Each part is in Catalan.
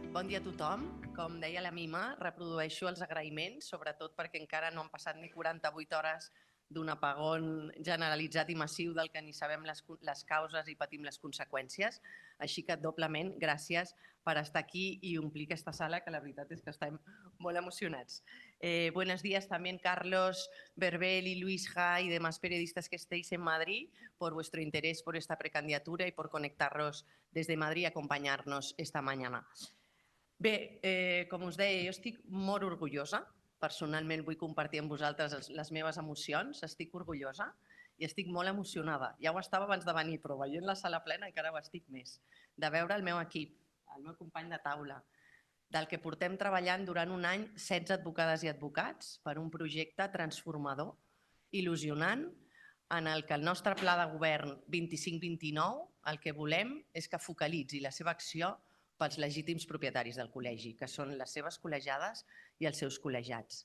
Bon dia a tothom. Com deia la Mima, reprodueixo els agraïments, sobretot perquè encara no han passat ni 48 hores d'un apagón generalitzat i massiu del que ni sabem les causes i patim les conseqüències. Així que doblement gràcies per estar aquí y omplir esta sala, que la veritat és que estem molt emocionats. Buenos días también Carlos, Berbel y Luisja y demás periodistas que estéis en Madrid por vuestro interés por esta precandidatura y por conectaros desde Madrid y acompañarnos esta mañana. Bé, com us deia, jo estic molt orgullosa. Personalment vull compartir amb vosaltres les meves emocions. Estic orgullosa i estic molt emocionada. Ja ho estava abans de venir, però veient la sala plena encara ho estic més. De veure el meu equip, el meu company de taula, del que portem treballant durant un any 16 advocades i advocats per un projecte transformador, il·lusionant, en el que el nostre pla de govern 25-29 el que volem és que focalitzi la seva acció pels legítims propietaris del col·legi, que són les seves col·legiades i els seus col·legiats.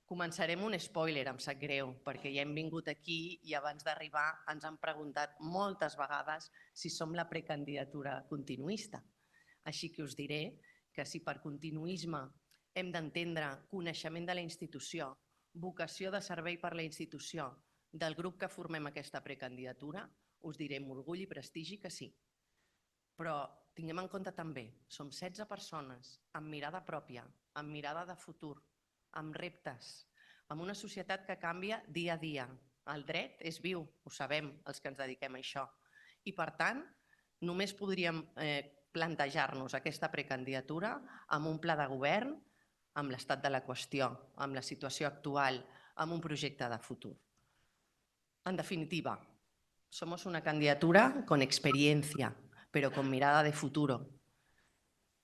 Començarem un spoiler, em sap greu, perquè ja hem vingut aquí i abans d'arribar ens han preguntat moltes vegades si som la precandidatura continuista. Així que us diré que si per continuisme hem d'entendre coneixement de la institució, vocació de servei per la institució, del grup que formem aquesta precandidatura, us diré amb orgull i prestigi que sí. Però tinguem en compte també, som 16 persones amb mirada pròpia, amb mirada de futur, amb reptes, amb una societat que canvia dia a dia. El dret és viu, ho sabem els que ens dediquem a això. I per tant, només podríem plantejar-nos aquesta precandidatura amb un pla de govern, amb l'estat de la qüestió, amb la situació actual, amb un projecte de futur. En definitiva, somos una candidatura con experiencia, pero con mirada de futuro.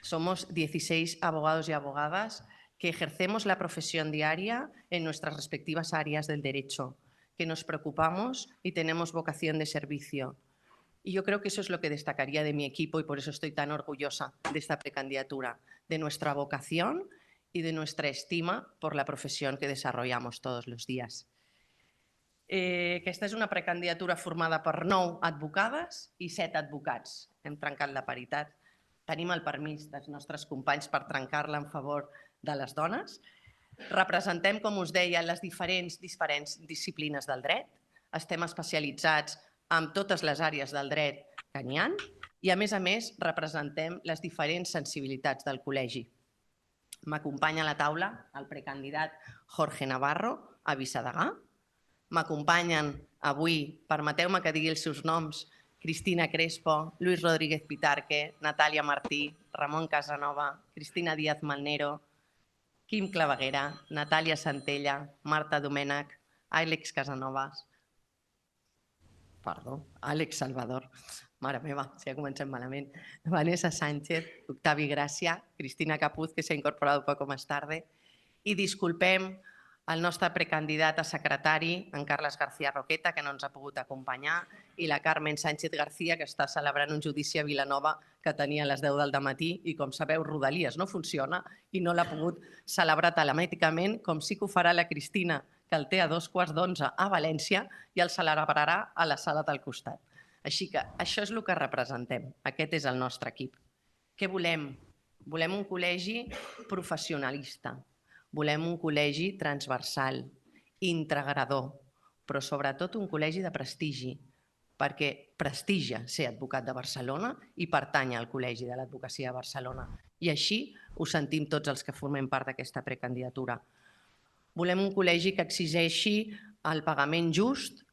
Somos 16 abogados y abogadas que ejercemos la profesión diaria en nuestras respectivas áreas del derecho, que nos preocupamos y tenemos vocación de servicio. Y yo creo que eso es lo que destacaría de mi equipo y por eso estoy tan orgullosa de esta precandidatura, de nuestra vocación y de nuestra estima por la profesión que desarrollamos todos los días. Aquesta és una precandidatura formada per 9 advocades i 7 advocats. Hem trencat la paritat. Tenim el permís dels nostres companys per trencar-la en favor de les dones. Representem, com us deia, les diferents disciplines del dret. Estem especialitzats en totes les àrees del dret que n'hi ha i, a més, representem les diferents sensibilitats del col·legi. M'acompanya a la taula el precandidat Jorge Navarro, a vicedegà. M'acompanyen avui, permeteu-me que digui els seus noms, Cristina Crespo, Luis Rodríguez Pitarque, Natàlia Martí, Ramon Casanova, Cristina Díaz Malnero, Quim Claveguera, Natàlia Santella, Marta Domènech, Àlex Casanovas, Àlex Salvador, mare meva, si ja comencem malament, Vanessa Sánchez, Octavi Gràcia, Cristina Capuz, que s'ha incorporat un poc més tard, i disculpem el nostre precandidat a secretari, en Carles García Roqueta, que no ens ha pogut acompanyar, i la Carmen Sánchez García, que està celebrant un judici a Vilanova que tenia a les 10 del dematí i, com sabeu, Rodalies no funciona i no l'ha pogut celebrar telemàticament, com sí que ho farà la Cristina, que el té a 11:15 a València i el celebrarà a la sala del costat. Així que això és el que representem. Aquest és el nostre equip. Què volem? Volem un col·legi professionalista. Volem un col·legi transversal, integrador, però sobretot un col·legi de prestigi, perquè prestigia ser advocat de Barcelona i pertany al Col·legi de l'Advocacia de Barcelona. I així ho sentim tots els que formem part d'aquesta precandidatura. Volem un col·legi que exigeixi el pagament just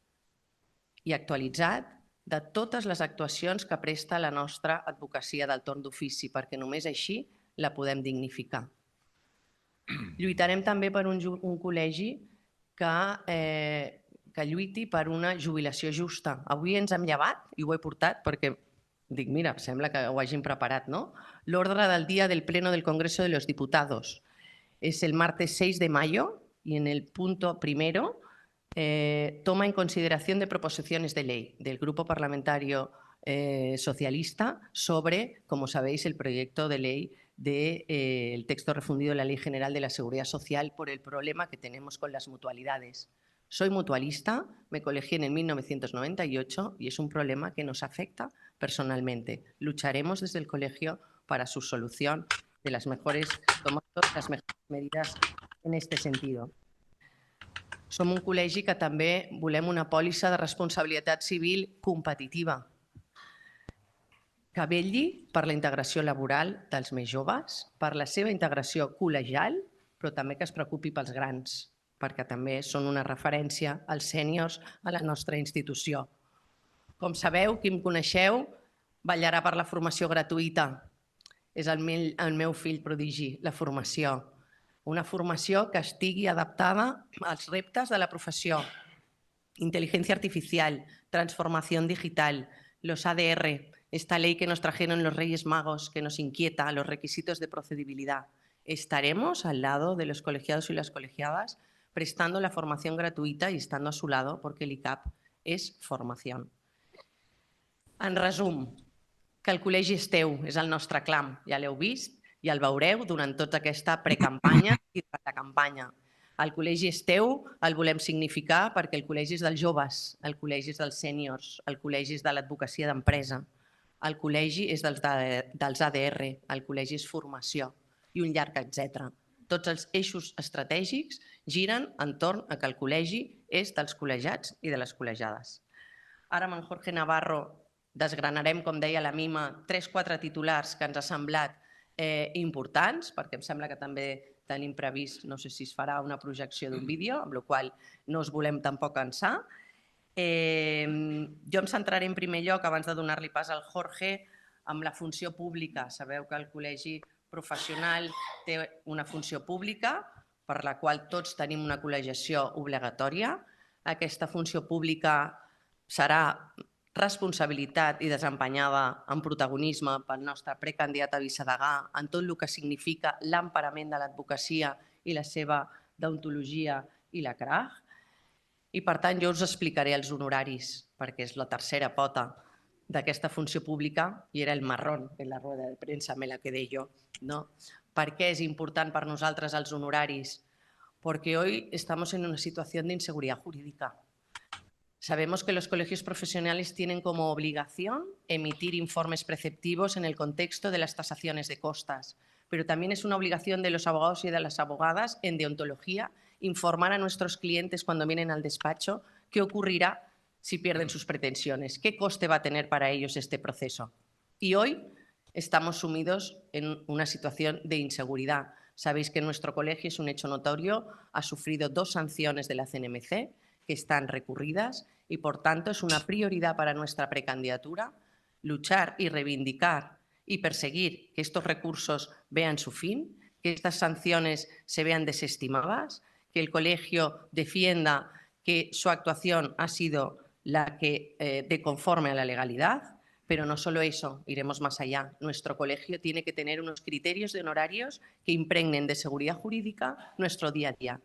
i actualitzat de totes les actuacions que presta la nostra advocacia del torn d'ofici, perquè només així la podem dignificar. Lluitarem també per un col·legi que lluiti per una jubilació justa. Avui ens hem llevat i ho he portat perquè dic, mira, sembla que ho hagin preparat, no? L'ordre del dia del Pleno del Congreso de los Diputados es el martes 6 de mayo y en el punto primero toma en consideración de proposiciones de ley del Grupo Parlamentario Socialista sobre, como sabéis, el proyecto de ley del texto refundido de la Ley General de la Seguridad Social por el problema que tenemos con las mutualidades. Soy mutualista, me colegié en el 1998 y es un problema que nos afecta personalmente. Lucharemos desde el colegio para su solución tomando las mejores medidas en este sentido. Som un col·legi que també volem una pòlissa de responsabilitat civil competitiva que vetlli per la integració laboral dels més joves, per la seva integració col·legial, però també que es preocupi pels grans, perquè també són una referència als sèniors a la nostra institució. Com sabeu, qui em coneixeu, vetllarà per la formació gratuïta. És el meu fill prodigi, la formació. Una formació que estigui adaptada als reptes de la professió. Inteligencia artificial, transformación digital, los ADR, esta ley que nos trajeron los Reyes Magos, que nos inquieta, los requisitos de procedibilidad. Estaremos al lado de los colegiados y las colegiadas prestando la formación gratuïta i estando a su lado, porque el ICAP és formació. En resum, que el col·legi és teu, és el nostre clam, ja l'heu vist i el veureu durant tota aquesta precampanya i durant la campanya. El col·legi és teu, el volem significar perquè el col·legi és dels joves, el col·legi és dels sèniors, el col·legi és de l'advocacia d'empresa, el col·legi és dels ADR, el col·legi és formació i un llarg etcètera. Tots els eixos estratègics giren entorn a que el col·legi és dels col·legiats i de les col·legiades. Ara amb en Jorge Navarro desgranarem, com deia la Mima, 3-4 titulars que ens ha semblat importants, perquè em sembla que també tenim previst, no sé si es farà una projecció d'un vídeo, amb la qual no us volem tampoc cansar. Jo em centraré en primer lloc, abans de donar-li pas al Jorge, amb la funció pública. Sabeu que el col·legi professional té una funció pública per la qual tots tenim una col·legiació obligatòria. Aquesta funció pública serà responsabilitat i desempenyada en protagonisme pel nostre precandidat a vicedegà en tot el que significa l'emparament de l'advocacia i la seva deontologia i la CRAG. I, per tant, jo us explicaré els honoraris, perquè és la tercera pota d'aquesta funció pública i era el marrón en la rueda de premsa, me la quedé yo. Per què és important per nosaltres els honoraris? Porque hoy estamos en una situación de inseguridad jurídica. Sabemos que los colegios profesionales tienen como obligación emitir informes preceptivos en el contexto de las tasaciones de costas, pero también es una obligación de los abogados y de las abogadas en deontología informar a nuestros clientes cuando vienen al despacho qué ocurrirá si pierden sus pretensiones, qué coste va a tener para ellos este proceso. Y hoy estamos sumidos en una situación de inseguridad. Sabéis que nuestro colegio es un hecho notorio, ha sufrido 2 sanciones de la CNMC, que están recurridas y, por tanto, es una prioridad para nuestra precandidatura luchar y reivindicar y perseguir que estos recursos vean su fin, que estas sanciones se vean desestimadas, que el colegio defienda que su actuación ha sido la que de conforme a la legalidad, pero no solo eso, iremos más allá. Nuestro colegio tiene que tener unos criterios de honorarios que impregnen de seguridad jurídica nuestro día a día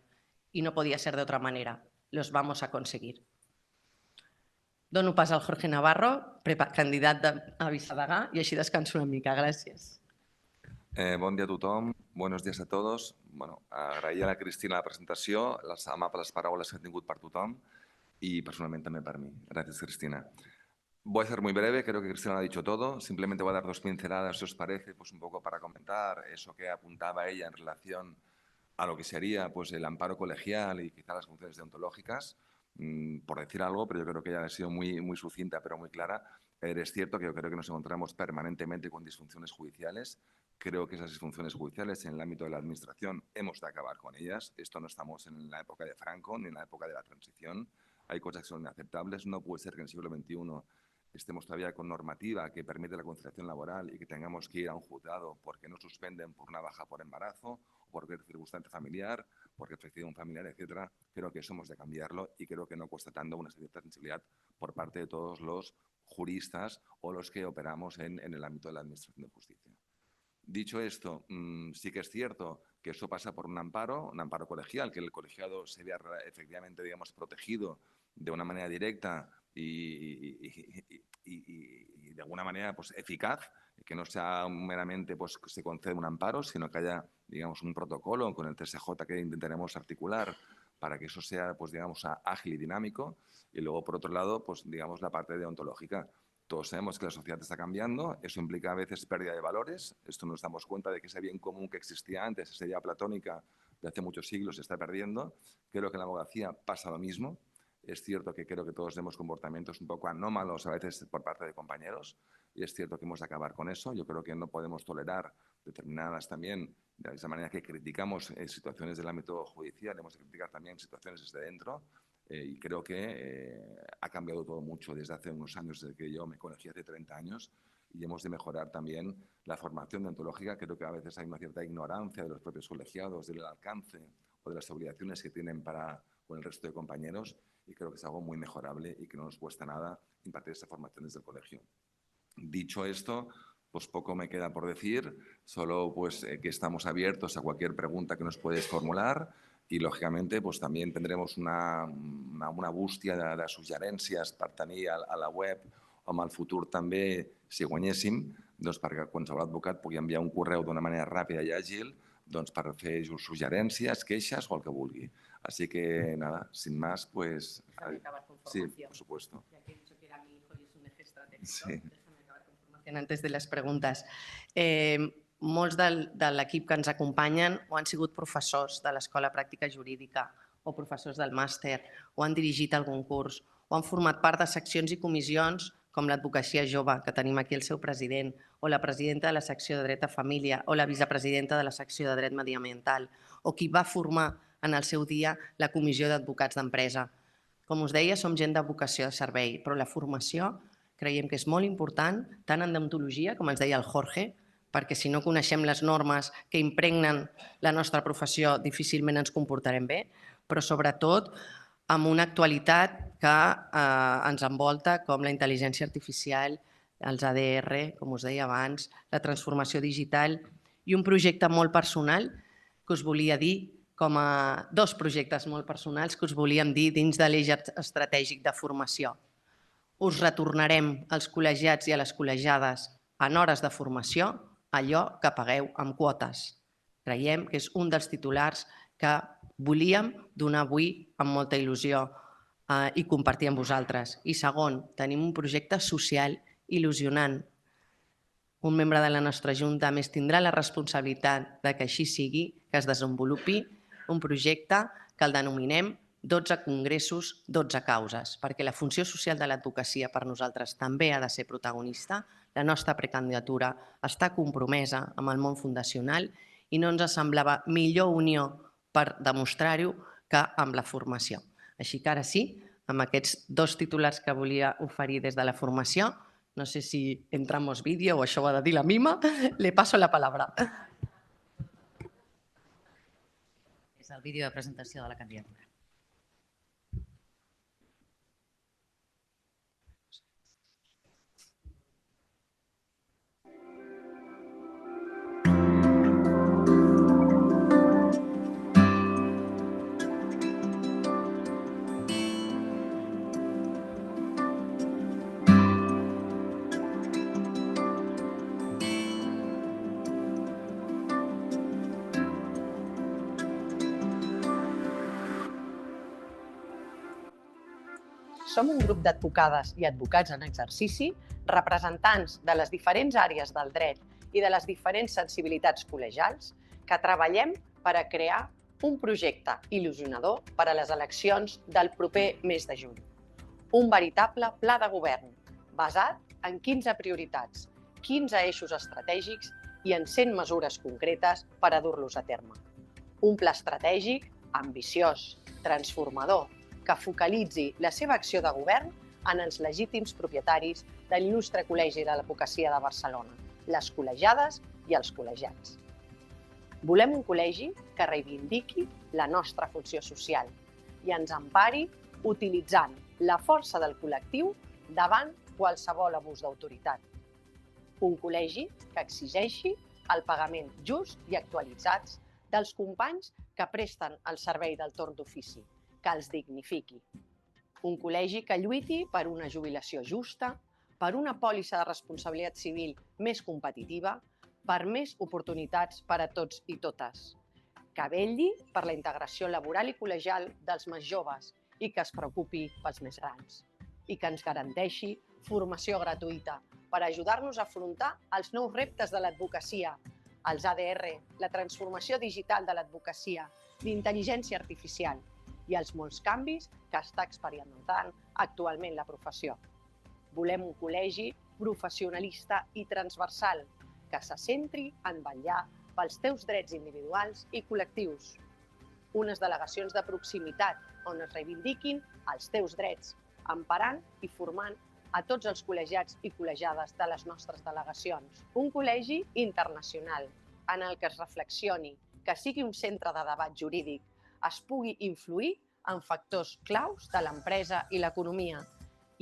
y no podía ser de otra manera. Los vamos a conseguir. Dono pas al Jorge Navarro, candidat a vicedegà, i així descanso una mica. Gràcies. Bon dia a tothom, buenos días a todos. Agrair a la Cristina la presentació, les amables paraules que ha tingut per tothom y personalmente también para mí. Gracias, Cristina. Voy a ser muy breve, creo que Cristina lo ha dicho todo. Simplemente voy a dar 2 pinceladas, si os parece, pues un poco para comentar eso que apuntaba ella en relación a lo que sería pues, el amparo colegial y quizá las funciones deontológicas, por decir algo, pero yo creo que ella ha sido muy sucinta, pero muy clara. Es cierto que yo creo que nos encontramos permanentemente con disfunciones judiciales. Creo que esas disfunciones judiciales en el ámbito de la administración hemos de acabar con ellas. Esto no estamos en la época de Franco ni en la época de la transición. Hay cosas que son inaceptables. No puede ser que en el siglo XXI estemos todavía con normativa que permite la conciliación laboral y que tengamos que ir a un juzgado porque nos suspenden por una baja por embarazo o por cualquier circunstancia familiar, porque fallecido un familiar, etcétera. Creo que eso hemos de cambiarlo y creo que no cuesta tanto una cierta sensibilidad por parte de todos los juristas o los que operamos en el ámbito de la administración de justicia. Dicho esto, sí que es cierto que eso pasa por un amparo colegial, que el colegiado se vea efectivamente, digamos, protegido de una manera directa y de alguna manera pues, eficaz, que no sea meramente pues, que se conceda un amparo, sino que haya, digamos, un protocolo con el TSJ que intentaremos articular para que eso sea, pues, digamos, ágil y dinámico. Y luego, por otro lado, pues, digamos, la parte deontológica. Todos sabemos que la sociedad está cambiando, eso implica a veces pérdida de valores, esto nos damos cuenta de que ese bien común que existía antes, esa idea platónica de hace muchos siglos, se está perdiendo. Creo que en la abogacía pasa lo mismo. Es cierto que creo que todos vemos comportamientos un poco anómalos a veces por parte de compañeros y es cierto que hemos de acabar con eso. Yo creo que no podemos tolerar determinadas también, de la misma manera que criticamos situaciones del ámbito judicial, hemos de criticar también situaciones desde dentro. Y creo que ha cambiado todo mucho desde hace unos años, desde que yo me conocí hace 30 años, y hemos de mejorar también la formación deontológica. Creo que a veces hay una cierta ignorancia de los propios colegiados, del alcance o de las obligaciones que tienen para con el resto de compañeros, y creo que es algo muy mejorable y que no nos cuesta nada impartir esta formación desde el colegio. Dicho esto, pues poco me queda por decir, solo pues que estamos abiertos a cualquier pregunta que nos puedes formular. I, lògicament, doncs, també tindrem una bústia de suggerències per tenir a la web o en el futur també, si guanyéssim, doncs, perquè qualsevol advocat pugui enviar un correu d'una manera ràpida i àgil doncs, per fer suggerències, queixes o el que vulgui. Así que, nada, sin más, pues... Déjame acabar con Sí, formación. por supuesto. Ya que he dicho que era mi hijo y es un eje estratégico, Sí. déjame acabar con formación antes de les preguntes. Molts de l'equip que ens acompanyen o han sigut professors de l'Escola Pràctica Jurídica o professors del màster o han dirigit algun curs o han format part de seccions i comissions com l'Advocacia Jove, que tenim aquí el seu president, o la presidenta de la secció de Dret a Família o la vicepresidenta de la secció de Dret Mediambiental, o qui va formar en el seu dia la Comissió d'Advocats d'Empresa. Com us deia, som gent de vocació de servei, però la formació creiem que és molt important, tant en deontologia, com ens deia el Jorge, perquè si no coneixem les normes que impregnen la nostra professió, difícilment ens comportarem bé, però sobretot amb una actualitat que ens envolta, com la intel·ligència artificial, els ADR, com us deia abans, la transformació digital i un projecte molt personal que us volia dir, com a dos projectes molt personals que us volíem dir dins de l'eix estratègic de formació. Us retornarem als col·legiats i a les col·legiades en hores de formació allò que pagueu amb quotes. Creiem que és un dels titulars que volíem donar avui amb molta il·lusió i compartir amb vosaltres. I segon, tenim un projecte social il·lusionant. Un membre de la nostra Junta més tindrà la responsabilitat de que així sigui, que es desenvolupi un projecte que el denominem 12 congressos, 12 causes, perquè la funció social de l'advocacia per nosaltres també ha de ser protagonista. La nostra precandidatura està compromesa amb el món fundacional i no ens semblava millor unió per demostrar-ho que amb la formació. Així que ara sí, amb aquests dos titulars que volia oferir des de la formació, no sé si entramos vídeo o això ho ha de dir la Mima, le paso la palabra. És el vídeo de presentació de la candidatura. Som un grup d'advocades i advocats en exercici, representants de les diferents àrees del dret i de les diferents sensibilitats col·legials, que treballem per a crear un projecte il·lusionador per a les eleccions del proper mes de juny. Un veritable pla de govern basat en 15 prioritats, 15 eixos estratègics i en 100 mesures concretes per a dur-los a terme. Un pla estratègic ambiciós, transformador, que focalitzi la seva acció de govern en els legítims propietaris de l'il·lustre Col·legi de l'Advocacia de Barcelona, les col·legiades i els col·legiats. Volem un col·legi que reivindiqui la nostra funció social i ens empari utilitzant la força del col·lectiu davant qualsevol abús d'autoritat. Un col·legi que exigeixi el pagament just i actualitzat dels companys que presten el servei del torn d'ofici, que els dignifiqui. Un col·legi que lluiti per una jubilació justa, per una pòlissa de responsabilitat civil més competitiva, per més oportunitats per a tots i totes, que vetlli per la integració laboral i col·legial dels més joves i que es preocupi pels més grans. i que ens garanteixi formació gratuïta per ajudar-nos a afrontar els nous reptes de l'advocacia, els ADR, la transformació digital de l'advocacia, l'intel·ligència artificial i els molts canvis que està experimentant actualment la professió. Volem un col·legi professionalista i transversal que se centri en vetllar pels teus drets individuals i col·lectius. Unes delegacions de proximitat on es reivindiquin els teus drets, emparant i formant a tots els col·legiats i col·legiades de les nostres delegacions. Un col·legi internacional en el que es reflexioni, que sigui un centre de debat jurídic, es pugui influir en factors claus de l'empresa i l'economia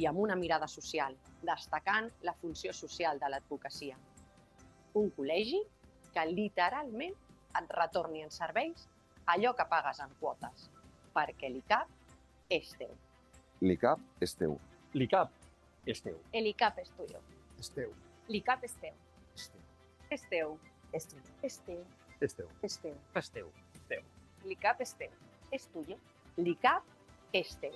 i amb una mirada social, destacant la funció social de l'advocacia. Un col·legi que literalment et retorni en serveis allò que pagues en quotes, perquè l'ICAP és teu. L'ICAP és teu. L'ICAP és teu. El ICAP es tuyo. És teu. L'ICAP es teu. És teu. Es teu. És tu. Es teu. És teu. Es teu. És teu. Teu. L'ICAP es teu. Es tuyo. L'ICAP és teu.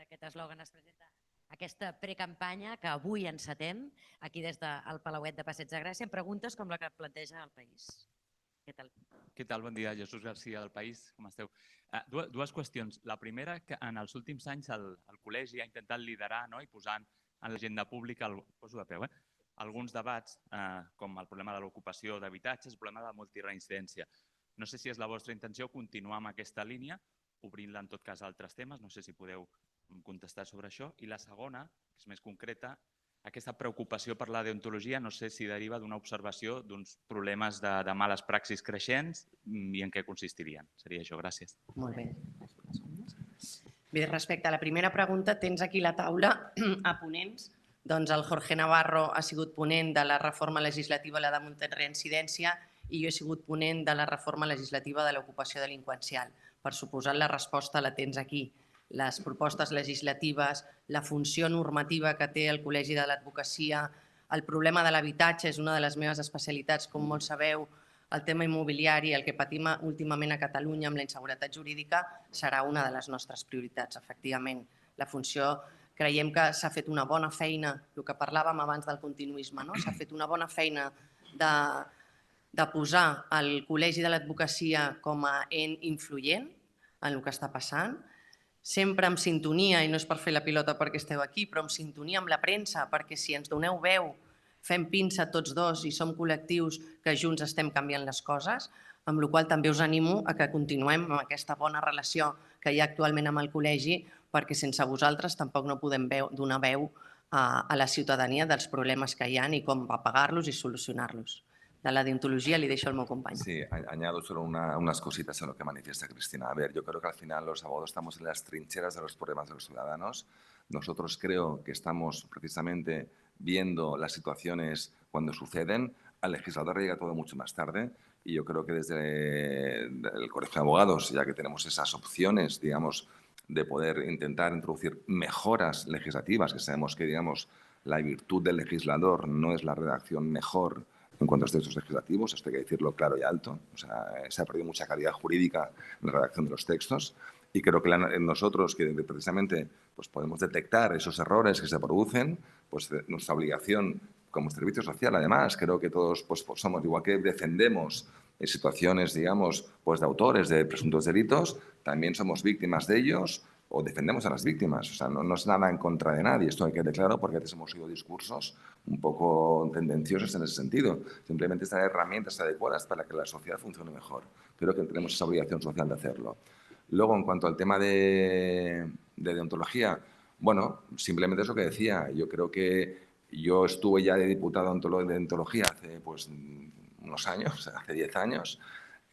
Aquest eslògan es presenta aquesta precampanya que avui encetem aquí des del Palauet de Passeig de Gràcia amb preguntes com la que planteja el País. Què tal? Què tal? Bon dia. Jesús Garcia del País. Com esteu? Dues qüestions. La primera, que en els últims anys el col·legi ha intentat liderar i posar en l'agenda pública, poso de peu, alguns debats com el problema de l'ocupació d'habitatges, el problema de la multireincidència. No sé si és la vostra intenció continuar amb aquesta línia, obrint-la en tot cas a altres temes. No sé si podeu contestar sobre això. I la segona, que és més concreta, aquesta preocupació per la deontologia no sé si deriva d'una observació d'uns problemes de males praxis creixents i en què consistirien. Seria això. Gràcies. Molt bé. Bé, respecte a la primera pregunta, tens aquí la taula a ponents. Doncs el Jorge Navarro ha sigut ponent de la reforma legislativa de la multireincidència i jo he sigut ponent de la reforma legislativa de l'ocupació delinqüencial. Per suposat, la resposta la tens aquí. Les propostes legislatives, la funció normativa que té el Col·legi de l'Advocacia, el problema de l'habitatge és una de les meves especialitats, com molts sabeu, el tema immobiliari, el que patim últimament a Catalunya amb la inseguretat jurídica, serà una de les nostres prioritats, efectivament. La funció, creiem que s'ha fet una bona feina, el que parlàvem abans del continuisme, s'ha fet una bona feina de posar el Col·legi de l'Advocacia com a ent influent en el que està passant, sempre amb sintonia, i no és per fer la pilota perquè esteu aquí, però amb sintonia amb la premsa, perquè si ens doneu veu, fem pinça tots dos i som col·lectius que junts estem canviant les coses, amb la qual cosa també us animo a que continuem amb aquesta bona relació que hi ha actualment amb el col·legi, perquè sense vosaltres tampoc no podem donar veu a la ciutadania dels problemes que hi ha i com apagar-los i solucionar-los. De la deontología le dejo al meu company. Sí, añado solo unas cositas en lo que manifiesta Cristina. A ver, yo creo que al final los abogados estamos en las trincheras de los problemas de los ciudadanos. Nosotros creo que estamos precisamente viendo las situaciones cuando suceden. Al legislador llega todo mucho más tarde y yo creo que desde el Colegio de Abogados, ya que tenemos esas opciones, digamos, de poder intentar introducir mejoras legislativas, que sabemos que, digamos, la virtud del legislador no es la redacción mejor en cuanto a textos legislativos, esto hay que decirlo claro y alto. O sea, se ha perdido mucha calidad jurídica en la redacción de los textos y creo que nosotros que precisamente pues, podemos detectar esos errores que se producen, pues nuestra obligación como servicio social, además, creo que todos pues somos, igual que defendemos en situaciones, digamos, pues de autores de presuntos delitos, también somos víctimas de ellos o defendemos a las víctimas. O sea, no es nada en contra de nadie, esto hay que declarar porque antes hemos oído discursos un poco tendenciosos en ese sentido. Simplemente estar herramientas adecuadas para que la sociedad funcione mejor. Creo que tenemos esa obligación social de hacerlo. Luego, en cuanto al tema de deontología, bueno, simplemente es lo que decía. Yo creo que yo estuve ya de diputado de deontología hace pues, unos años, hace 10 años.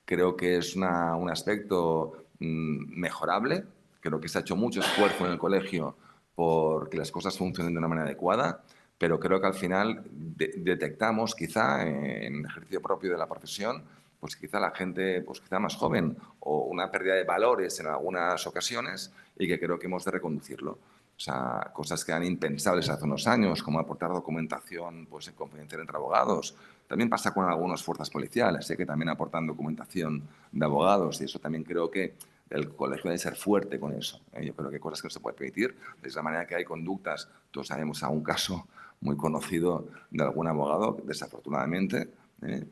Creo que es un aspecto mejorable. Creo que se ha hecho mucho esfuerzo en el colegio por que las cosas funcionen de una manera adecuada, pero creo que al final detectamos, quizá en el ejercicio propio de la profesión, pues quizá la gente pues quizá más joven o una pérdida de valores en algunas ocasiones y que creo que hemos de reconducirlo. O sea, cosas que eran impensables hace unos años, como aportar documentación pues, confidencial entre abogados. También pasa con algunas fuerzas policiales, que también aportan documentación de abogados y eso también creo que el colegio debe ser fuerte con eso. Yo creo que hay cosas que no se puede permitir. De esa manera que hay conductas, todos sabemos a un caso muy conocido de algún abogado, desafortunadamente,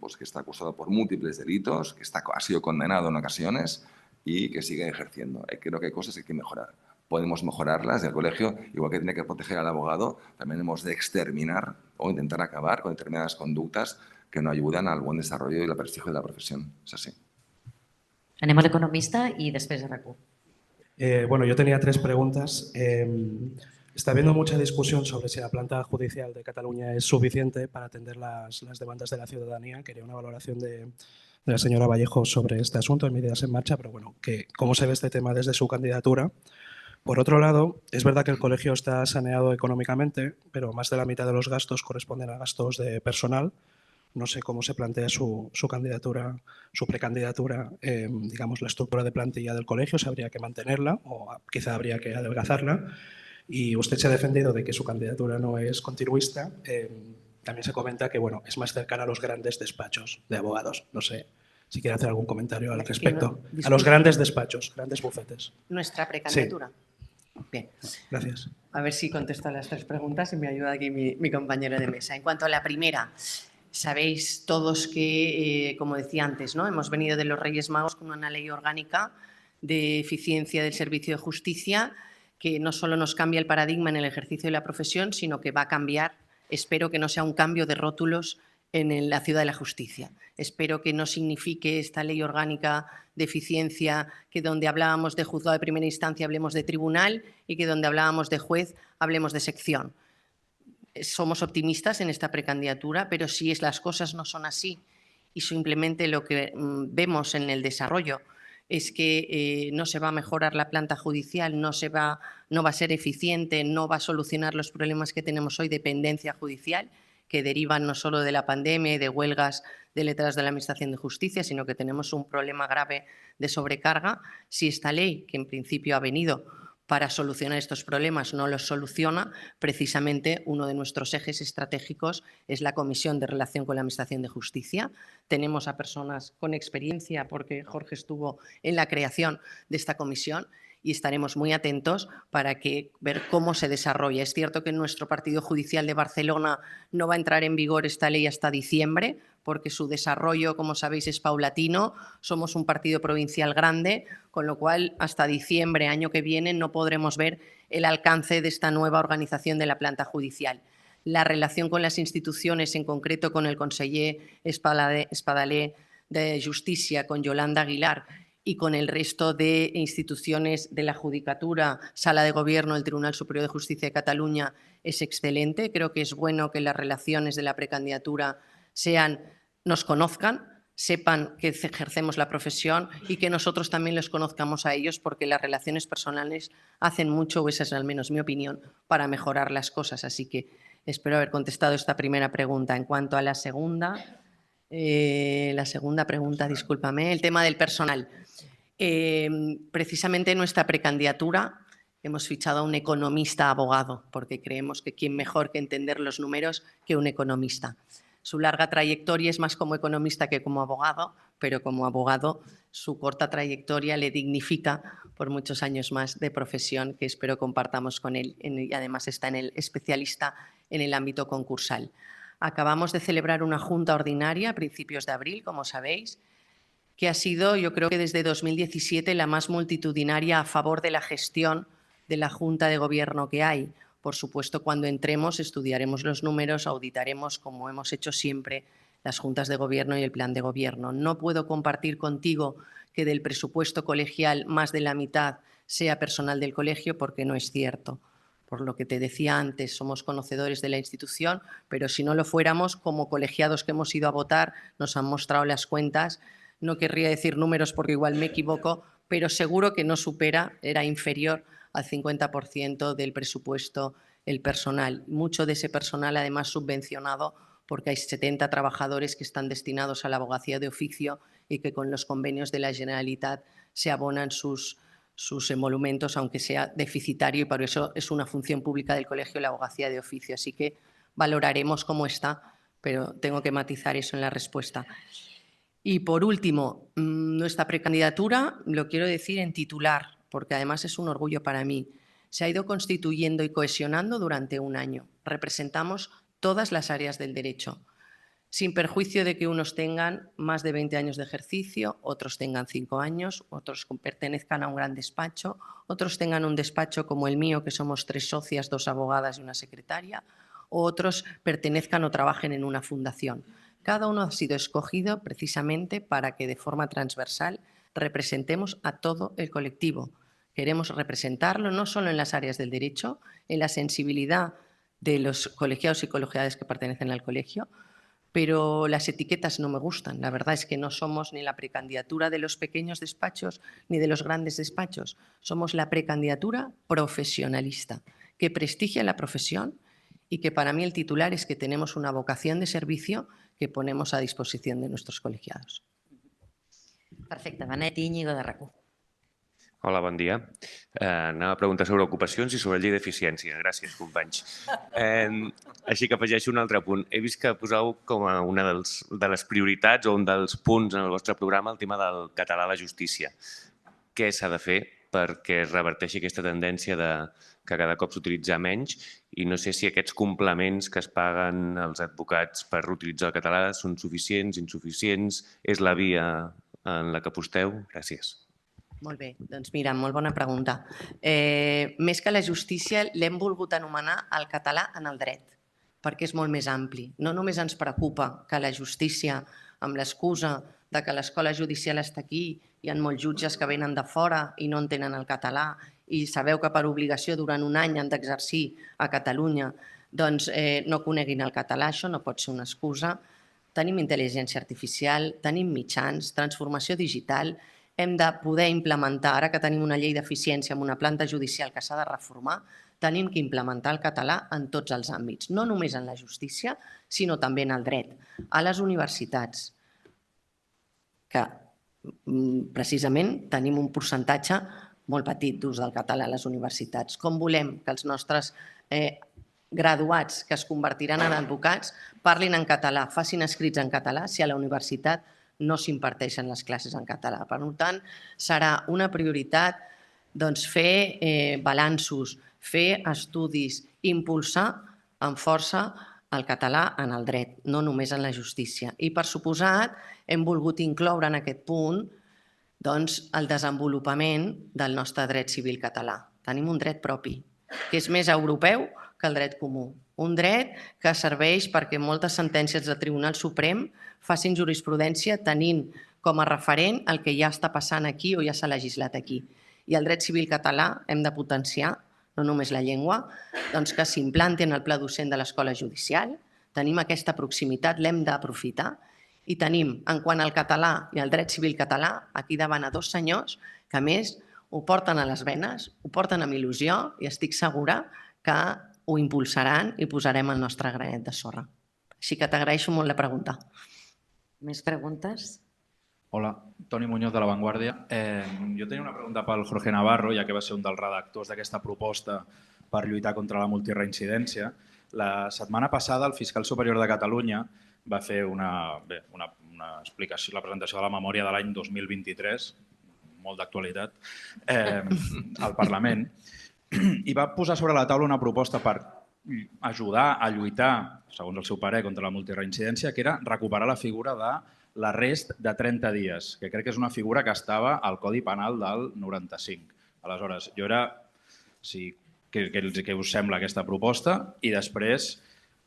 pues que está acusado por múltiples delitos, que ha sido condenado en ocasiones y que sigue ejerciendo. Creo que hay cosas que hay que mejorar. Podemos mejorarlas del colegio, igual que tiene que proteger al abogado, también hemos de exterminar o intentar acabar con determinadas conductas que no ayudan al buen desarrollo y el prestigio de la profesión. Es así. Anem a l'economista i després a RAC1. Bueno, yo tenía 3 preguntas. Está habiendo mucha discusión sobre si la planta judicial de Cataluña es suficiente para atender las demandas de la ciudadanía. Quería una valoración de la señora Vallejo sobre este asunto, en medidas en marcha, pero bueno, ¿cómo se ve este tema desde su candidatura? Por otro lado, es verdad que el colegio está saneado económicamente, pero más de la mitad de los gastos corresponden a gastos de personal. No sé cómo se plantea su candidatura, su precandidatura, digamos, la estructura de plantilla del colegio, si habría que mantenerla o quizá habría que adelgazarla. Y usted se ha defendido de que su candidatura no es continuista. También se comenta que bueno, es más cercana a los grandes despachos de abogados. No sé si quiere hacer algún comentario al respecto. A los grandes despachos, grandes bufetes. Nuestra precandidatura. Sí. Bien. Gracias. A ver si contesto a las 3 preguntas y me ayuda aquí mi compañero de mesa. En cuanto a la primera, sabéis todos que, como decía antes, ¿no? Hemos venido de los Reyes Magos con una ley orgánica de eficiencia del servicio de justicia que no solo nos cambia el paradigma en el ejercicio de la profesión, sino que va a cambiar, espero que no sea un cambio de rótulos en la ciudad de la justicia. Espero que no signifique esta ley orgánica de eficiencia que donde hablábamos de juzgado de primera instancia hablemos de tribunal y que donde hablábamos de juez hablemos de sección. Somos optimistas en esta precandidatura, pero si las cosas no son así y simplemente lo que vemos en el desarrollo es que no se va a mejorar la planta judicial, no va a ser eficiente, no va a solucionar los problemas que tenemos hoy de pendencia judicial, que derivan no solo de la pandemia y de huelgas de letrados de la Administración de Justicia, sino que tenemos un problema grave de sobrecarga. Si esta ley, que en principio ha venido para solucionar estos problemas, no los soluciona, precisamente uno de nuestros ejes estratégicos es la Comisión de Relación con la Administración de Justicia. Tenemos a personas con experiencia, porque Jorge estuvo en la creación de esta comisión, y estaremos muy atentos para ver cómo se desarrolla. Es cierto que en nuestro partido judicial de Barcelona no va a entrar en vigor esta ley hasta diciembre, porque su desarrollo, como sabéis, es paulatino. Somos un partido provincial grande, con lo cual hasta diciembre, año que viene, no podremos ver el alcance de esta nueva organización de la planta judicial. La relación con las instituciones, en concreto con el conseller Espadaler de Justícia, con Yolanda Aguilar, y con el resto de instituciones de la Judicatura, Sala de Gobierno, el Tribunal Superior de Justicia de Cataluña, es excelente. Creo que es bueno que las relaciones de la precandidatura nos conozcan, sepan que ejercemos la profesión y que nosotros también los conozcamos a ellos, porque las relaciones personales hacen mucho, o esa es al menos mi opinión, para mejorar las cosas. Así que espero haber contestado esta primera pregunta. En cuanto a la segunda pregunta, discúlpame, el tema del personal. Precisamente en nuestra precandidatura hemos fichado a un economista abogado, porque creemos que quién mejor que entender los números que un economista. Su larga trayectoria es más como economista que como abogado, pero como abogado su corta trayectoria le dignifica por muchos años más de profesión que espero compartamos con él, y además está especialista en el ámbito concursal. Acabamos de celebrar una junta ordinaria a principios de abril, como sabéis, que ha sido, yo creo que desde 2017, la más multitudinaria a favor de la gestión de la Junta de Gobierno que hay. Por supuesto, cuando entremos estudiaremos los números, auditaremos, como hemos hecho siempre, las juntas de gobierno y el plan de gobierno. No puedo compartir contigo que del presupuesto colegial más de la mitad sea personal del colegio, porque no es cierto. Por lo que te decía antes, somos conocedores de la institución, pero si no lo fuéramos, como colegiados que hemos ido a votar, nos han mostrado las cuentas. No querría decir números porque igual me equivoco, pero seguro que no supera, era inferior al 50% del presupuesto el personal. Mucho de ese personal, además, subvencionado, porque hay 70 trabajadores que están destinados a la abogacía de oficio y que con los convenios de la Generalitat se abonan sus emolumentos, aunque sea deficitario, y por eso es una función pública del colegio la abogacía de oficio. Así que valoraremos cómo está, pero tengo que matizar eso en la respuesta. Y por último, nuestra precandidatura, lo quiero decir en titular, porque además es un orgullo para mí, se ha ido constituyendo y cohesionando durante un año. Representamos todas las áreas del derecho, sin perjuicio de que unos tengan más de 20 años de ejercicio, otros tengan 5 años, otros pertenezcan a un gran despacho, otros tengan un despacho como el mío, que somos 3 socias, 2 abogadas y una secretaria, o otros pertenezcan o trabajen en una fundación. Cada uno ha sido escogido precisamente para que de forma transversal representemos a todo el colectivo. Queremos representarlo no solo en las áreas del derecho, en la sensibilidad de los colegiados y colegiadas que pertenecen al colegio, pero las etiquetas no me gustan. La verdad es que no somos ni la precandidatura de los pequeños despachos ni de los grandes despachos. Somos la precandidatura profesionalista, que prestigia la profesión y que para mí el titular es que tenemos una vocación de servicio que ponemos a disposición de nuestros colegiados. Perfecte. Benet Íñigo, de RAC1. Hola, bon dia. Anava a preguntar sobre ocupacions i sobre llei d'eficiència. Gràcies, companys. Així que afegeixo un altre punt. He vist que poseu com a una de les prioritats o un dels punts en el vostre programa el tema del català a la justícia. Què s'ha de fer perquè es reverteixi aquesta tendència que cada cop s'utilitza menys i no sé si aquests complements que es paguen als advocats per utilitzar el català són suficients, insuficients, és la via en la que aposteu? Gràcies. Molt bé, doncs mira, molt bona pregunta. Més que la justícia l'hem volgut anomenar el català en el dret, perquè és molt més ampli. No només ens preocupa que la justícia, amb l'excusa de que l'escola judicial està aquí, hi ha molts jutges que venen de fora i no entenen el català i sabeu que per obligació durant un any han d'exercir a Catalunya, doncs no coneguin el català, això no pot ser una excusa. Tenim intel·ligència artificial, tenim mitjans, transformació digital. Hem de poder implementar, ara que tenim una llei d'eficiència amb una planta judicial que s'ha de reformar, tenim que implementar el català en tots els àmbits, no només en la justícia, sinó també en el dret, a les universitats, que precisament tenim un percentatge molt petit d'ús del català a les universitats. Com volem que els nostres graduats que es convertiran en advocats parlin en català, facin escrits en català, si a la universitat no s'imparteixen les classes en català. Per tant, serà una prioritat fer balanços, fer estudis, impulsar amb força el català en el dret, no només en la justícia. I, per suposat, hem volgut incloure en aquest punt el desenvolupament del nostre dret civil català. Tenim un dret propi, que és més europeu que el dret comú. Un dret que serveix perquè moltes sentències del Tribunal Suprem facin jurisprudència tenint com a referent el que ja està passant aquí o ja s'ha legislat aquí. I el dret civil català hem de potenciar, no només la llengua, que s'implanti en el pla docent de l'escola judicial. Tenim aquesta proximitat, l'hem d'aprofitar. I tenim, en quant al català i al dret civil català, aquí davant a 2 senyors que, a més, ho porten a les venes, ho porten amb il·lusió i estic segura que ho impulsaran i posarem el nostre granet de sorra. Així que t'agraeixo molt la pregunta. Més preguntes? Hola, Toni Muñoz de La Vanguardia. Jo tenia una pregunta pel Jorge Navarro, ja que va ser un dels redactors d'aquesta proposta per lluitar contra la multireincidència. La setmana passada el fiscal superior de Catalunya va fer una explicació, la presentació de la memòria de l'any 2023, molt d'actualitat, al Parlament, i va posar sobre la taula una proposta per ajudar a lluitar, segons el seu parer, contra la multireincidència, que era recuperar la figura de l'arrest de 30 dies, que crec que és una figura que estava al Codi Penal del 95. Aleshores, jo era... Què us sembla aquesta proposta? I després,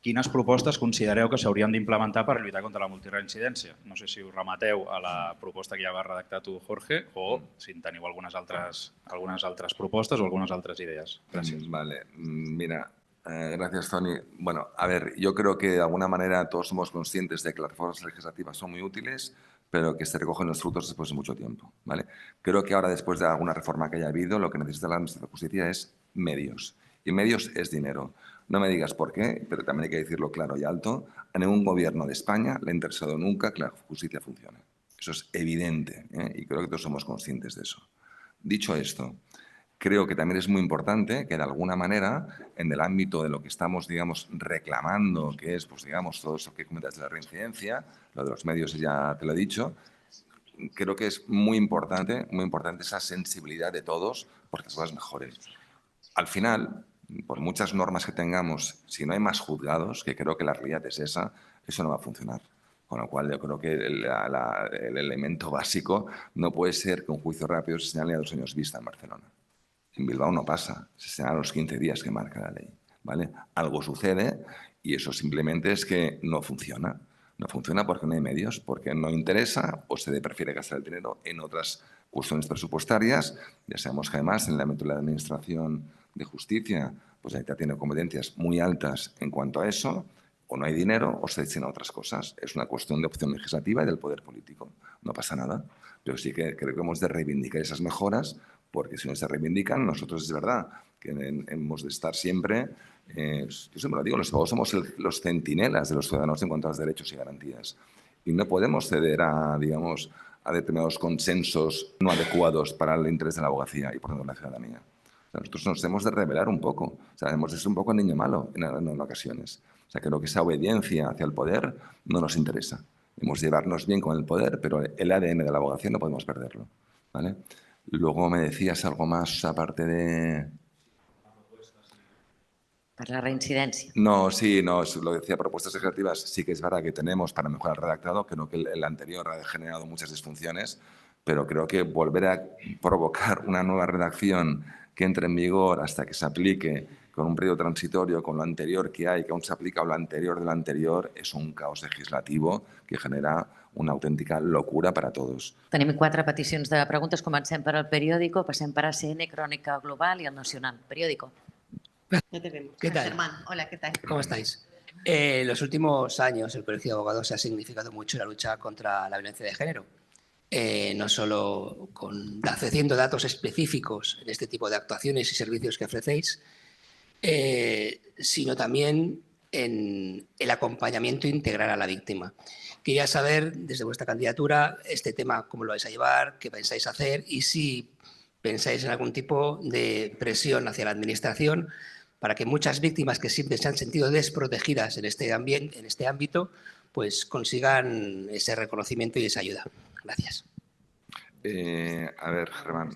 quines propostes considereu que s'haurien d'implementar per lluitar contra la multireincidència? No sé si us remeteu a la proposta que ja va redactar tu, Jorge, o si en teniu algunes altres propostes o algunas altres idees. Gràcies. Vale, mira... Gracias, Tony. Bueno, a ver, yo creo que de alguna manera todos somos conscientes de que las reformas legislativas son muy útiles, pero que se recogen los frutos después de mucho tiempo, ¿vale? Creo que ahora, después de alguna reforma que haya habido, lo que necesita la Administración de Justicia es medios. Y medios es dinero. No me digas por qué, pero también hay que decirlo claro y alto. A ningún gobierno de España le ha interesado nunca que la justicia funcione. Eso es evidente, y creo que todos somos conscientes de eso. Dicho esto, creo que también es muy importante que de alguna manera, en el ámbito de lo que estamos, digamos, reclamando, que es, pues, digamos, todo eso que comentas de la reincidencia, lo de los medios ya te lo he dicho, creo que es muy importante esa sensibilidad de todos porque las cosas mejoren. Al final, por muchas normas que tengamos, si no hay más juzgados, que creo que la realidad es esa, eso no va a funcionar. Con lo cual, yo creo que el elemento básico no puede ser que un juicio rápido se señale a 2 años vista en Barcelona. En Bilbao no pasa, se señala a los 15 días que marca la ley. ¿Vale? Algo sucede y eso simplemente es que no funciona. No funciona porque no hay medios, porque no interesa o se prefiere gastar el dinero en otras cuestiones presupuestarias. Ya sabemos que además en el ámbito de la Administración de Justicia, pues ahí ya tiene competencias muy altas en cuanto a eso, o no hay dinero o se destina a otras cosas. Es una cuestión de opción legislativa y del poder político. No pasa nada. Pero sí que creo que hemos de reivindicar esas mejoras porque si no se reivindican, nosotros es verdad que hemos de estar siempre, yo siempre lo digo, los abogados somos los centinelas de los ciudadanos en cuanto a los derechos y garantías. Y no podemos ceder a, digamos, a determinados consensos no adecuados para el interés de la abogacía y por tanto de la ciudadanía. O sea, nosotros nos hemos de rebelar un poco, o sea, hemos de ser un poco niño malo en ocasiones. O sea, creo que esa obediencia hacia el poder no nos interesa. Hemos de llevarnos bien con el poder, pero el ADN de la abogacía no podemos perderlo. ¿Vale? Luego me decías algo más aparte de... Per la reincidència. No, sí, no, lo decía, propuestas legislativas sí que es verdad que tenemos para mejorar el redactado, creo que el anterior ha generado muchas disfunciones, pero creo que volver a provocar una nueva redacción que entre en vigor hasta que se aplique con un periodo transitorio, con lo anterior que hay, que aún se aplica o lo anterior de lo anterior, es un caos legislativo que genera una autèntica locura para todos. Tenim 4 peticions de preguntes. Comencem per el periòdico, passem per ACN, Crònica Global i el Nacional. Periòdico. Ya te vemos. ¿Qué tal? Germán, hola, ¿qué tal? ¿Cómo estáis? En los últimos años el Colegio de Abogados ha significado mucho la lucha contra la violencia de género. No solo ofreciendo datos específicos en este tipo de actuaciones y servicios que ofrecéis, sino también en el acompañamiento integral a la víctima. Quería saber, desde vuestra candidatura, este tema, cómo lo vais a llevar, qué pensáis hacer y si pensáis en algún tipo de presión hacia la Administración para que muchas víctimas que siempre se han sentido desprotegidas en este ámbito, pues consigan ese reconocimiento y esa ayuda. Gracias. A ver, Germán.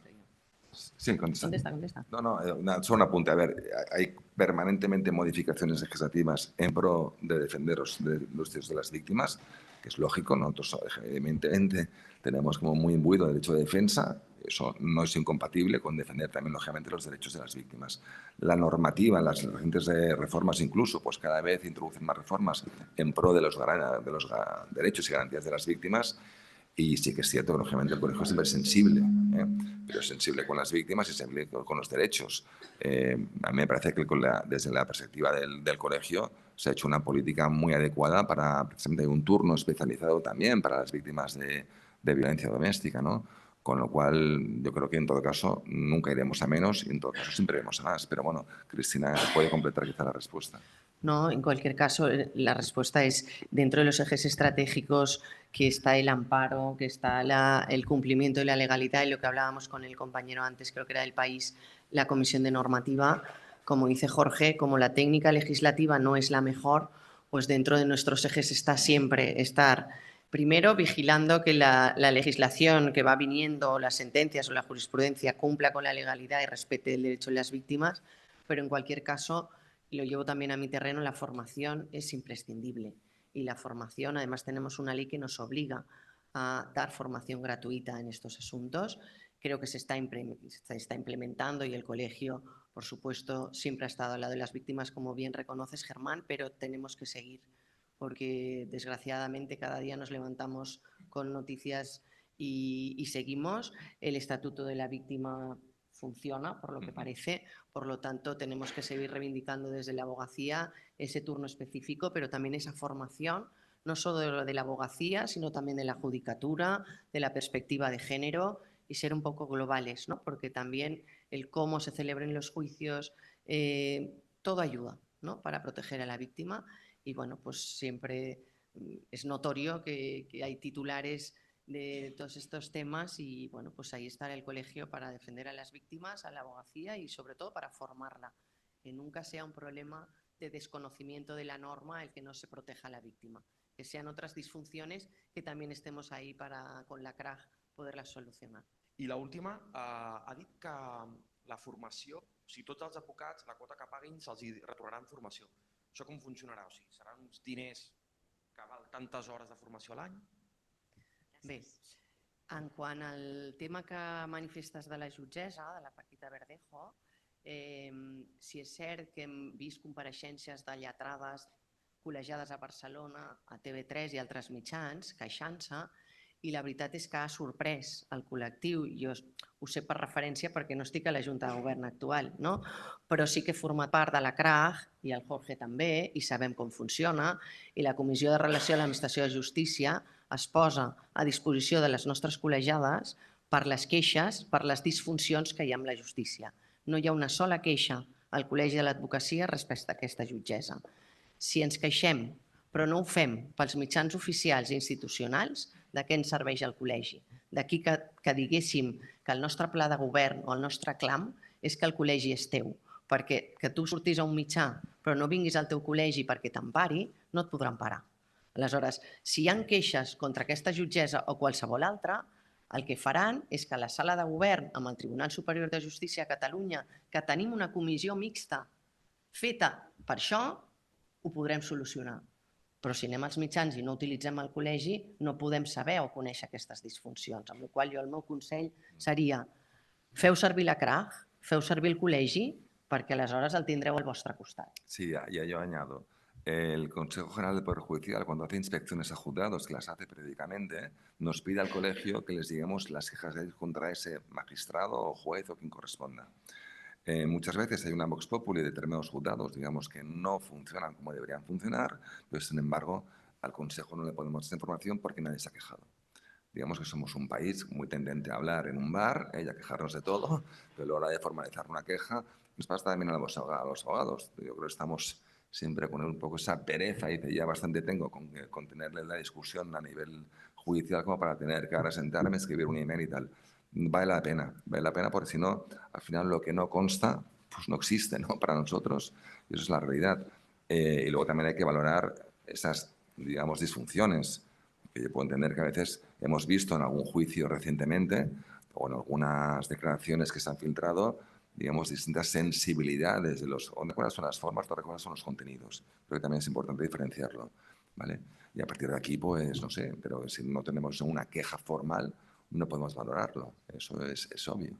Sí, contesta. Contesta. No, solo un apunte. A ver, hay permanentemente modificaciones legislativas en pro de defender los derechos de las víctimas, que es lógico. Nosotros, evidentemente, tenemos como muy imbuido el derecho de defensa. Eso no es incompatible con defender también, lógicamente, los derechos de las víctimas. La normativa, las recientes reformas incluso, pues cada vez introducen más reformas en pro de los derechos y garantías de las víctimas. Y sí que es cierto que, lógicamente, el Colegio siempre es sensible, pero es sensible con las víctimas y sensible con los derechos. A mí me parece que desde la perspectiva del Colegio se ha hecho una política muy adecuada para precisamente un turno especializado también para las víctimas de violencia doméstica, ¿no? Con lo cual, yo creo que en todo caso nunca iremos a menos y en todo caso siempre iremos a más. Pero bueno, Cristina puede completar quizá la respuesta. No, en cualquier caso, la respuesta es dentro de los ejes estratégicos que está el amparo, que está el cumplimiento de la legalidad y lo que hablábamos con el compañero antes, creo que era del país, la comisión de normativa. Como dice Jorge, como la técnica legislativa no es la mejor, pues dentro de nuestros ejes está siempre estar, primero, vigilando que la legislación que va viniendo, las sentencias o la jurisprudencia cumpla con la legalidad y respete el derecho de las víctimas, pero en cualquier caso, y lo llevo también a mi terreno, la formación es imprescindible. Y la formación, además tenemos una ley que nos obliga a dar formación gratuita en estos asuntos. Creo que se está implementando y el colegio, por supuesto, siempre ha estado al lado de las víctimas, como bien reconoces, Germán, pero tenemos que seguir, porque desgraciadamente cada día nos levantamos con noticias y seguimos. El Estatuto de la Víctima funciona, por lo que parece. Por lo tanto, tenemos que seguir reivindicando desde la abogacía ese turno específico, pero también esa formación, no solo de la abogacía, sino también de la judicatura, de la perspectiva de género y ser un poco globales, ¿no? Porque también el cómo se celebren los juicios, todo ayuda, ¿no? Para proteger a la víctima y, bueno, pues siempre es notorio que hay titulares de todos estos temas y bueno, pues ahí estará el colegio para defender a las víctimas, a la abogacía y sobre todo para formarla, que nunca sea un problema de desconocimiento de la norma el que no se proteja a la víctima, que sean otras disfunciones que también estemos ahí para con la CRAG poder-les solucionar. I l'última, ha dit que la formació, si tots els advocats, la quota que paguin, se'ls retornaran formació. Això com funcionarà? O sigui, seran uns diners que val tantes hores de formació a l'any? Bé, en quant al tema que manifestes de la jutgessa, de la Paquita Verdejo, si és cert que hem vist compareixences de lletrades col·legiades a Barcelona, a TV3 i altres mitjans, queixant-se, i la veritat és que ha sorprès el col·lectiu. Jo ho sé per referència perquè no estic a la Junta de Govern actual, no? Però sí que he format part de la CRAG, i el Jorge també, i sabem com funciona, i la Comissió de Relació a l'Administració de Justícia es posa a disposició de les nostres col·legiades per les queixes, per les disfuncions que hi ha amb la justícia. No hi ha una sola queixa al Col·legi de l'Advocacia respecte a aquesta jutgessa. Si ens queixem, però no ho fem pels mitjans oficials i institucionals, de què ens serveix el col·legi? D'aquí que diguéssim que el nostre pla de govern o el nostre clam és que el col·legi és teu, perquè que tu surtis a un mitjà però no vinguis al teu col·legi perquè t'empari, no et podran parar. Aleshores, si hi ha queixes contra aquesta jutgessa o qualsevol altra, el que faran és que la sala de govern amb el Tribunal Superior de Justícia de Catalunya, que tenim una comissió mixta feta per això, ho podrem solucionar. Però si anem als mitjans i no utilitzem el col·legi, no podem saber o conèixer aquestes disfuncions. Amb la qual cosa el meu consell seria feu servir la CRAG, feu servir el col·legi, perquè aleshores el tindreu al vostre costat. Sí, ya yo añado. El Consejo General del Poder Judicial, cuando hace inspecciones a juzgados, que las hace periódicamente, nos pide al colegio que les digamos las quejas contra ese magistrado o juez o quien corresponda. Muchas veces hay una vox populi de determinados juzgados, digamos, que no funcionan como deberían funcionar, pero sin embargo al Consejo no le podemos dar esa información porque nadie se ha quejado. Digamos que somos un país muy tendente a hablar en un bar y a quejarnos de todo, pero a la hora de formalizar una queja nos pasa también a los abogados. Yo creo que estamos siempre con un poco esa pereza y ya bastante tengo con tenerle la discusión a nivel judicial como para tener que ahora sentarme, escribir un email y tal. Vale la pena porque si no, al final lo que no consta, pues no existe, ¿no? Para nosotros, y eso es la realidad. Y luego también hay que valorar esas, digamos, disfunciones, que yo puedo entender que a veces hemos visto en algún juicio recientemente o en algunas declaraciones que se han filtrado, digamos, distintas sensibilidades de los, cuáles son las formas, cuáles son los contenidos. Creo que también es importante diferenciarlo, ¿vale? Y a partir de aquí, pues, no sé, pero si no tenemos una queja formal, no podemos valorarlo, eso es obvio.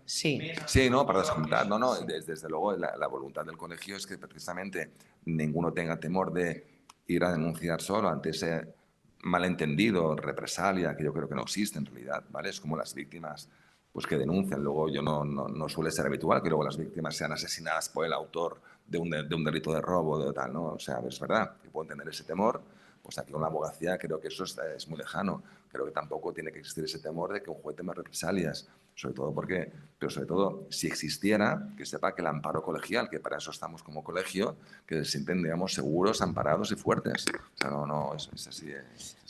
Sí. Sí, no, para descontar, no, desde luego la voluntad del colegio es que precisamente ninguno tenga temor de ir a denunciar solo ante ese malentendido, represalia, que yo creo que no existe en realidad, ¿vale? Es como las víctimas pues que denuncian, luego no suele ser habitual que luego las víctimas sean asesinadas por el autor de un delito de robo, de tal, ¿no? O sea, es verdad que pueden tener ese temor. Pues aquí en la abogacía creo que eso es muy lejano. Creo que tampoco tiene que existir ese temor de que un juez teme represalias, sobre todo si existiera, que sepa que el amparo colegial, que para eso estamos como colegio, que se sienten, digamos, seguros, amparados y fuertes. O sea, es así.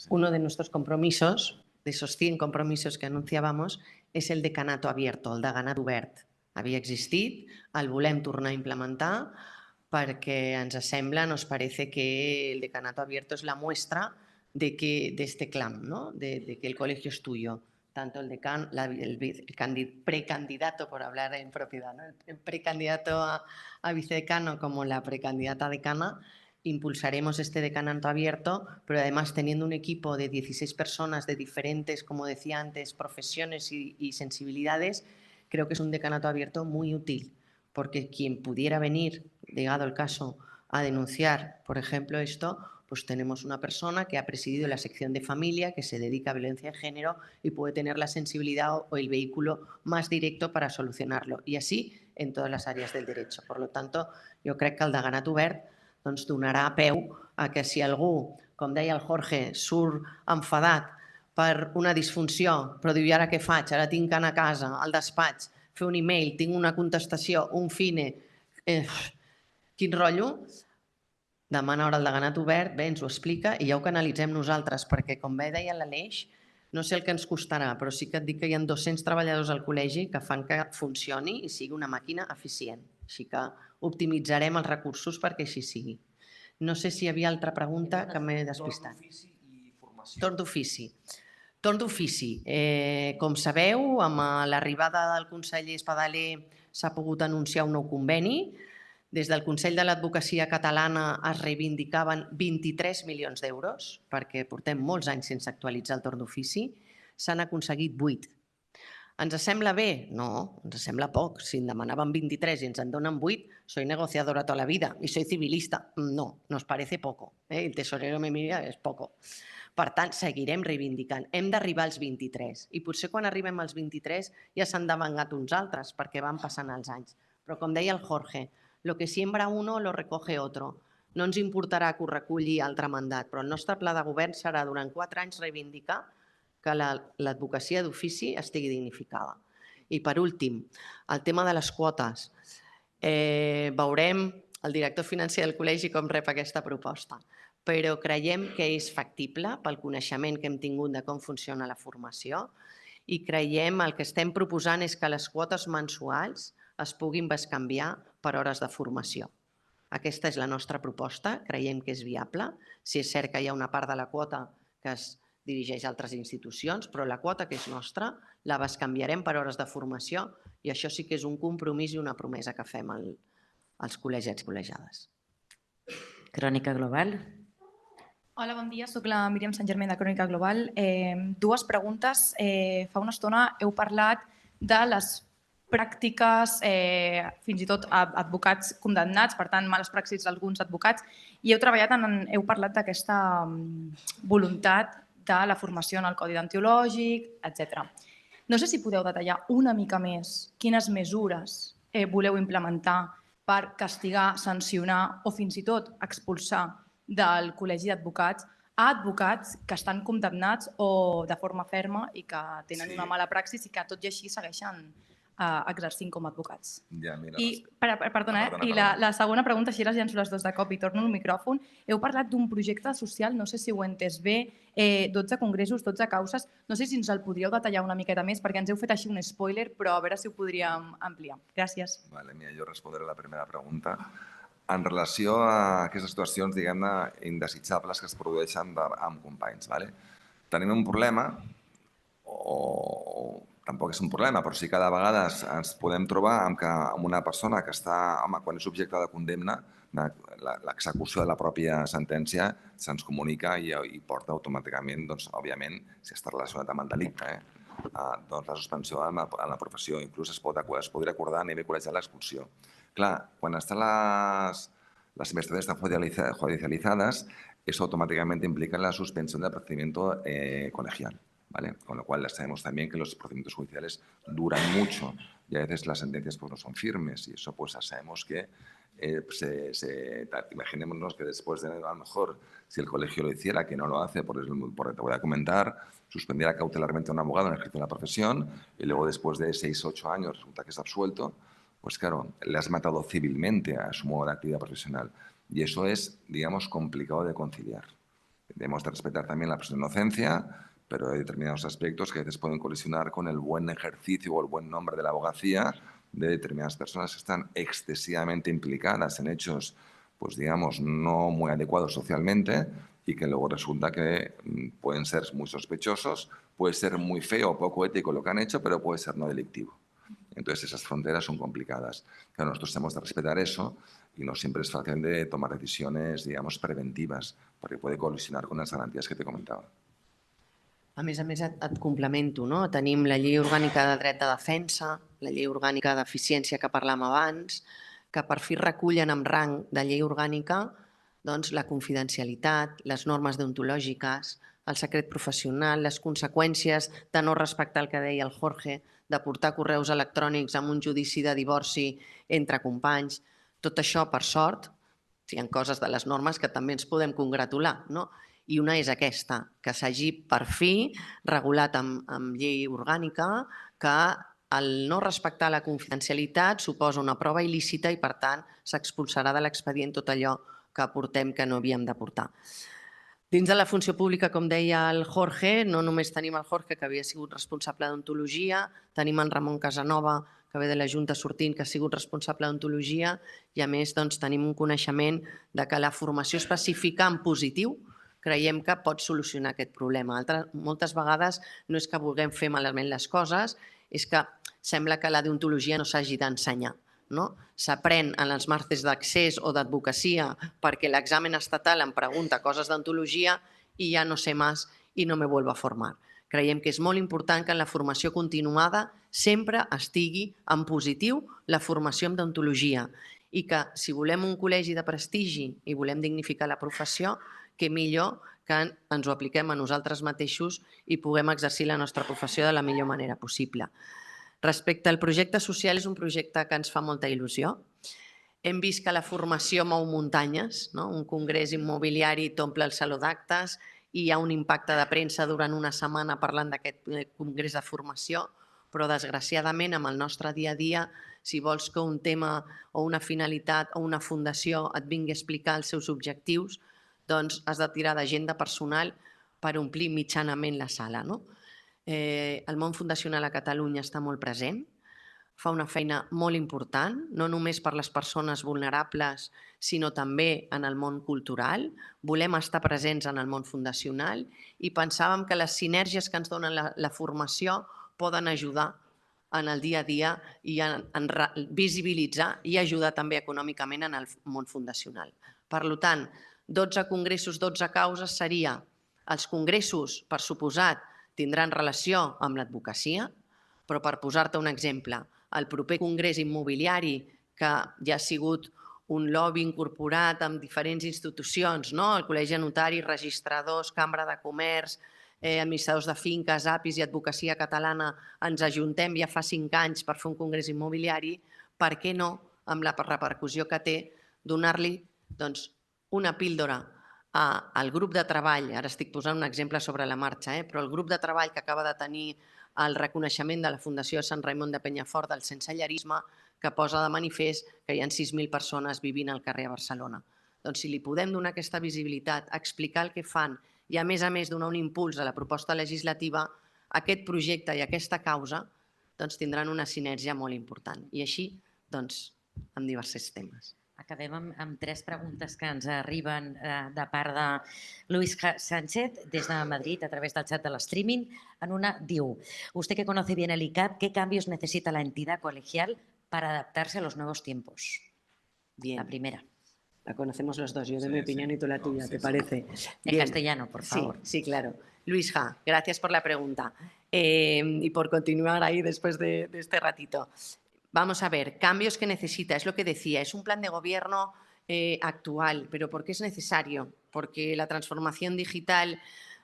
Uno de nuestros compromisos, de esos 100 compromisos que anunciábamos, és el decanato abierto, el deganat obert. Havia existit, el volem tornar a implementar, perquè ens sembla, nos parece que el decanato abierto es la muestra de este clam, ¿no? de que el colegio es tuyo. Tanto el decano, el precandidato, por hablar en propiedad, ¿no? El precandidato a vicedecano como la precandidata a decana, impulsaremos este decanato abierto, pero además teniendo un equipo de 16 personas de diferentes, como decía antes, profesiones y sensibilidades, creo que es un decanato abierto muy útil, porque quien pudiera venir, llegado el caso, a denunciar, por ejemplo, esto, pues tenemos una persona que ha presidido la sección de familia, que se dedica a violencia de género y puede tener la sensibilidad o el vehículo más directo para solucionarlo. Y así en todas las áreas del derecho. Por lo tanto, jo crec que el deganat obert doncs, donarà peu a que si algú, com deia el Jorge, surt enfadat per una disfunció, però diu, i ara què faig? Ara tinc que anar a casa, al despatx, fer un e-mail, tinc una contestació, un fine, quin rotllo, demana hora al deganat obert, bé, ens ho explica i ja ho canalitzem nosaltres, perquè com bé deia l'Aleix, no sé el que ens costarà, però sí que et dic que hi ha 200 treballadors al col·legi que fan que funcioni i sigui una màquina eficient. Així que optimitzarem els recursos perquè així sigui. No sé si hi havia altra pregunta que m'he despistat. Torn d'ofici. Torn d'ofici. Com sabeu, amb l'arribada del conseller Espadaler s'ha pogut anunciar un nou conveni. Des del Consell de l'Advocacia Catalana es reivindicaven 23 milions d'euros, perquè portem molts anys sense actualitzar el torn d'ofici. S'han aconseguit 8. ¿Ens sembla bé? No, ens sembla poc. Si en demanaven 23 i ens en donen 8, soy negociadora toda la vida y soy civilista. No, nos parece poco. El tesorero me mira, és poco. Per tant, seguirem reivindicant. Hem d'arribar als 23 i potser quan arribem als 23 ja s'han demangat uns altres perquè van passant els anys. Però com deia el Jorge, lo que siembra uno lo recoge otro. No ens importarà que ho reculli altre mandat, però el nostre pla de govern serà durant 4 anys reivindicar que l'advocacia d'ofici estigui dignificada. I per últim, el tema de les quotes. Veurem el director financer del col·legi com rep aquesta proposta, però creiem que és factible pel coneixement que hem tingut de com funciona la formació i creiem el que estem proposant és que les quotes mensuals es puguin bescanviar per hores de formació. Aquesta és la nostra proposta, creiem que és viable. Si és cert que hi ha una part de la quota que es dirigeix a altres institucions, però la quota que és nostra la bescanviarem per hores de formació i això sí que és un compromís i una promesa que fem als col·legiats i col·legiades. Crònica Global. Hola, bon dia. Soc la Míriam Sant Germain de Crònica Global. Dues preguntes. Fa una estona heu parlat de les pràctiques, fins i tot advocats condemnats, per tant, males praxis d'alguns advocats, i heu parlat d'aquesta voluntat de la formació en el codi deontològic, etc. No sé si podeu detallar una mica més quines mesures voleu implementar per castigar, sancionar o fins i tot expulsar del col·legi d'advocats a advocats que estan condemnats o de forma ferma i que tenen una mala praxis i que tot i així segueixen exercint com a advocats. I la segona pregunta, així les llenço les dues de cop i torno al micròfon. Heu parlat d'un projecte social, no sé si ho he entès bé, 12 congressos, 12 causes. No sé si ens el podríeu detallar una miqueta més perquè ens heu fet així un spoiler, però a veure si ho podríem ampliar. Gràcies. Jo respondré a la primera pregunta. En relació a aquestes situacions, diguem-ne, indesitjables que es produeixen amb companys. Tenim un problema, o tampoc és un problema, però sí que de vegades ens podem trobar amb una persona que està, quan és objecte de condemna, l'execució de la pròpia sentència se'ns comunica i porta automàticament, òbviament, si està relacionat amb el delicte, la suspensió en la professió. Inclús es podria acordar a nivell col·legial l'expulsió. Clar, quan estan las investigaciones están judicializadas, eso automáticamente implica la suspensión del procedimiento colegial. Con lo cual ya sabemos también que los procedimientos judiciales duran mucho y a veces las sentencias no son firmes y eso pues ya sabemos que imaginémonos que después de, a lo mejor, si el colegio lo hiciera, que no lo hace, te voy a comentar, suspendiera cautelarmente a un abogado en el ejercicio de la profesión y luego después de 6 o 8 años resulta que es absuelto, pues claro, le has matado civilmente a su modo de actividad profesional y eso es, digamos, complicado de conciliar. Debemos de respetar también la presunción de inocencia, pero hay determinados aspectos que a veces pueden colisionar con el buen ejercicio o el buen nombre de la abogacía de determinadas personas que están excesivamente implicadas en hechos, pues digamos, no muy adecuados socialmente y que luego resulta que pueden ser muy sospechosos, puede ser muy feo o poco ético lo que han hecho, pero puede ser no delictivo. Entonces esas fronteras son complicadas. Claro, nosotros tenemos de respetar eso y no siempre es fácil de tomar decisiones, digamos, preventivas, porque puede colisionar con las garantías que te comentaba. A més, et complemento. Tenim la Llei Orgànica de Dret de Defensa, la Llei Orgànica d'Eficiència que parlàvem abans, que per fi recullen amb rang de llei orgànica la confidencialitat, les normes deontològiques, el secret professional, les conseqüències de no respectar el que deia el Jorge, de portar correus electrònics amb un judici de divorci entre companys. Tot això, per sort, hi ha coses de les normes que també ens podem congratular, no? I una és aquesta, que s'hagi per fi regulat amb llei orgànica que el no respectar la confidencialitat suposa una prova il·lícita i, per tant, s'expulsarà de l'expedient tot allò que portem que no havíem de portar. Dins de la funció pública, com deia el Jorge, no només tenim el Jorge, que havia sigut responsable d'ontologia, tenim en Ramon Casanova, que ve de la Junta sortint, que ha sigut responsable d'ontologia, i a més tenim un coneixement de que la formació específica en positiu creiem que pot solucionar aquest problema. Moltes vegades no és que vulguem fer malament les coses, és que sembla que la deontologia no s'hagi d'ensenyar. S'aprèn en els màsters d'accés o d'advocacia perquè l'examen estatal em pregunta coses d'ontologia i ja no sé més i no me vuelvo a formar. Creiem que és molt important que en la formació continuada sempre estigui en positiu la formació en deontologia i que si volem un col·legi de prestigi i volem dignificar la professió, que millor que ens ho apliquem a nosaltres mateixos i puguem exercir la nostra professió de la millor manera possible. Respecte al projecte social, és un projecte que ens fa molta il·lusió. Hem vist que la formació mou muntanyes, un congrés immobiliari t'omple el saló d'actes i hi ha un impacte de premsa durant una setmana parlant d'aquest congrés de formació, però desgraciadament amb el nostre dia a dia, si vols que un tema o una finalitat o una fundació et vingui a explicar els seus objectius, doncs has de tirar d'agenda personal per omplir mitjanament la sala. El món fundacional a Catalunya està molt present, fa una feina molt important, no només per les persones vulnerables, sinó també en el món cultural. Volem estar presents en el món fundacional i pensàvem que les sinergies que ens donen la formació poden ajudar en el dia a dia i en visibilitzar i ajudar també econòmicament en el món fundacional. Per tant, 12 congressos, 12 causes seria els congressos, per suposat, tindran relació amb l'advocacia, però per posar-te un exemple, el proper congrés immobiliari, que ja ha sigut un lobby incorporat amb diferents institucions, el Col·legi de Notaris, registradors, Cambra de Comerç, administradors de finques, APIs i advocacia catalana, ens ajuntem ja fa 5 anys per fer un congrés immobiliari, per què no, amb la repercussió que té, donar-li una píldora al grup de treball, ara estic posant un exemple sobre la marxa, però el grup de treball que acaba de tenir el reconeixement de la Fundació Sant Raimon de Penyafort del sensellarisme, que posa de manifest que hi ha 6.000 persones vivint al carrer a Barcelona. Doncs si li podem donar aquesta visibilitat, explicar el que fan i a més donar un impuls a la proposta legislativa, aquest projecte i aquesta causa tindran una sinergia molt important. I així, amb diversos temes. Acabem amb 3 preguntes que ens arriben de part de Luis Sánchez des de Madrid a través del chat de l'streaming. En una diu, usted que conoce bien el ICAP, ¿qué cambios necesita la entidad colegial para adaptarse a los nuevos tiempos? Bien. La primera. La conocemos los dos, yo de mi opinión y tú la tuya, ¿te parece? En castellano, por favor. Sí, claro. Luisja, gracias por la pregunta y por continuar ahí después de este ratito. Vamos a ver, cambios que necesita, es lo que decía, es un plan de gobierno actual, pero ¿por qué es necesario? Porque la transformación digital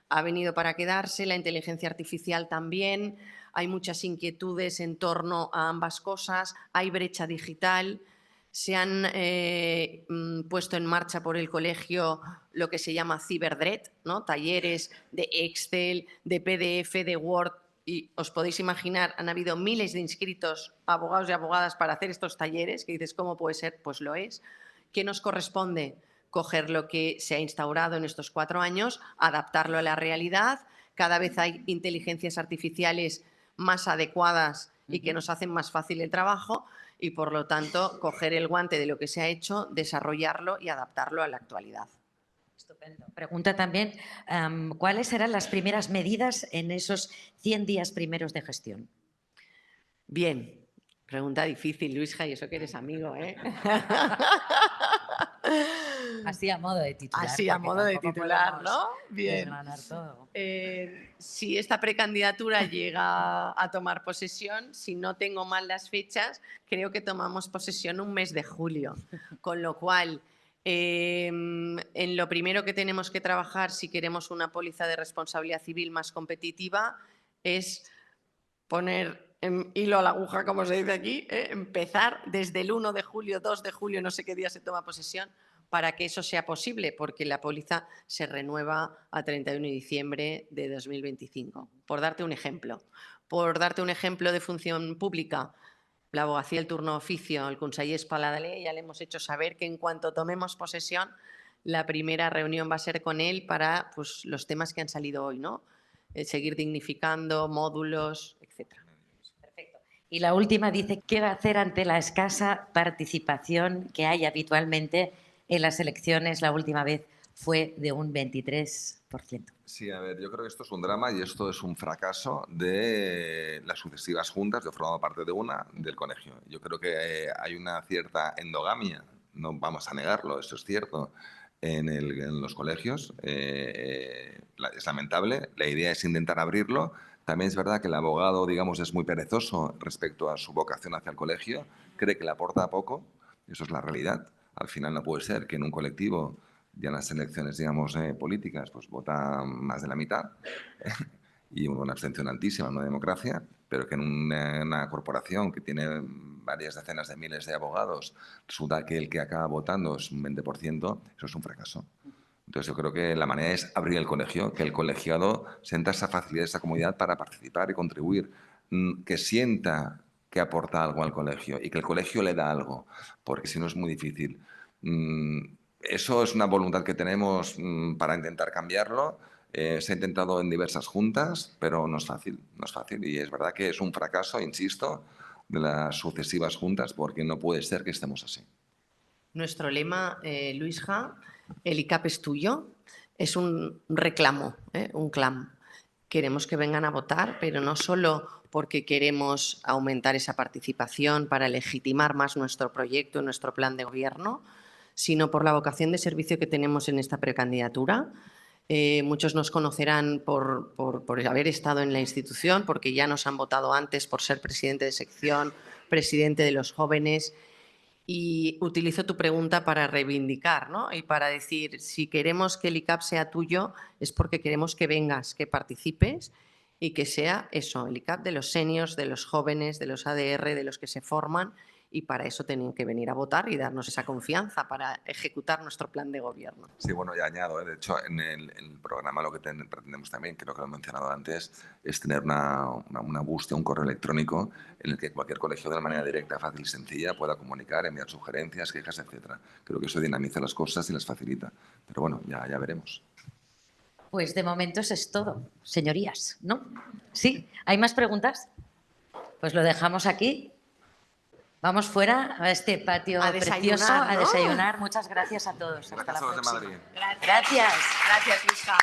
ha venido para quedarse, la inteligencia artificial también, hay muchas inquietudes en torno a ambas cosas, hay brecha digital, se han puesto en marcha por el colegio lo que se llama Ciberdret, talleres de Excel, de PDF, de Word. Y os podéis imaginar, han habido miles de inscritos abogados y abogadas para hacer estos talleres, que dices, ¿cómo puede ser? Pues lo es. ¿Qué nos corresponde? Coger lo que se ha instaurado en estos 4 años, adaptarlo a la realidad. Cada vez hay inteligencias artificiales más adecuadas y que nos hacen más fácil el trabajo y, por lo tanto, coger el guante de lo que se ha hecho, desarrollarlo y adaptarlo a la actualidad. Estupendo. Pregunta también, ¿cuáles serán las primeras medidas en esos 100 días primeros de gestión? Bien, pregunta difícil, Luisja, y eso que eres amigo, ¿eh? Así a modo de titular. Así a modo de titular, ¿no? Bien. Todo. Si esta precandidatura llega a tomar posesión, si no tengo mal las fechas, creo que tomamos posesión un mes de julio, con lo cual... en lo primero que tenemos que trabajar si queremos una póliza de responsabilidad civil más competitiva es poner hilo a la aguja, como se dice aquí, empezar desde el 1 de julio, 2 de julio, no sé qué día se toma posesión, para que eso sea posible, porque la póliza se renueva a 31 de diciembre de 2025. Por darte un ejemplo de función pública, la abogacía del turno oficio, el conseller Espaladale, ya le hemos hecho saber que en cuanto tomemos posesión la primera reunión va a ser con él para pues, los temas que han salido hoy, ¿no? Seguir dignificando, módulos, etc. Perfecto. Y la última dice, ¿qué va a hacer ante la escasa participación que hay habitualmente en las elecciones? La última vez fue de un 23%. Sí, a ver, yo creo que esto es un drama y esto es un fracaso de las sucesivas juntas. Yo he formado parte de una del colegio. Yo creo que hay una cierta endogamia, no vamos a negarlo, eso es cierto, en los colegios. Es lamentable, la idea es intentar abrirlo. También es verdad que el abogado, digamos, es muy perezoso respecto a su vocación hacia el colegio, cree que le aporta poco, eso es la realidad. Al final no puede ser que en un colectivo, ya en las elecciones, digamos, políticas, pues vota más de la mitad y una abstención altísima en una democracia, pero que en una corporación que tiene varias decenas de miles de abogados, resulta que el que acaba votando es un 20%, eso es un fracaso. Entonces yo creo que la manera es abrir el colegio, que el colegiado sienta esa facilidad, esa comodidad para participar y contribuir, que sienta que aporta algo al colegio y que el colegio le da algo, porque si no es muy difícil. Eso es una voluntad que tenemos para intentar cambiarlo. Se ha intentado en diversas juntas, pero no es fácil, no es fácil. Y es verdad que es un fracaso, insisto, de las sucesivas juntas, porque no puede ser que estemos así. Nuestro lema, Luisja, el ICAP es tuyo, es un reclamo, un clam. Queremos que vengan a votar, pero no solo porque queremos aumentar esa participación para legitimar más nuestro proyecto, nuestro plan de gobierno, sino por la vocación de servicio que tenemos en esta precandidatura. Muchos nos conocerán por haber estado en la institución, porque ya nos han votado antes por ser presidente de sección, presidente de los jóvenes. Y utilizo tu pregunta para reivindicar, ¿no? Y para decir, si queremos que el ICAP sea tuyo, es porque queremos que vengas, que participes y que sea eso, el ICAP de los seniors, de los jóvenes, de los ADR, de los que se forman, y para eso tienen que venir a votar y darnos esa confianza para ejecutar nuestro plan de gobierno. Sí, bueno, ya añado, de hecho, en el programa lo que pretendemos también, creo que lo he mencionado antes, es tener una búsqueda, un correo electrónico en el que cualquier colegio de manera directa, fácil y sencilla pueda comunicar, enviar sugerencias, quejas, etc. Creo que eso dinamiza las cosas y las facilita. Pero bueno, ya veremos. Pues de momento eso es todo, señorías, ¿no? ¿Sí? ¿Hay más preguntas? Pues lo dejamos aquí. Vamos fuera a este patio A desayunar, precioso a ¿no? desayunar. Muchas gracias a todos. Hasta Gracias la a los de próxima. Madrid. Gracias. Gracias, Luisja.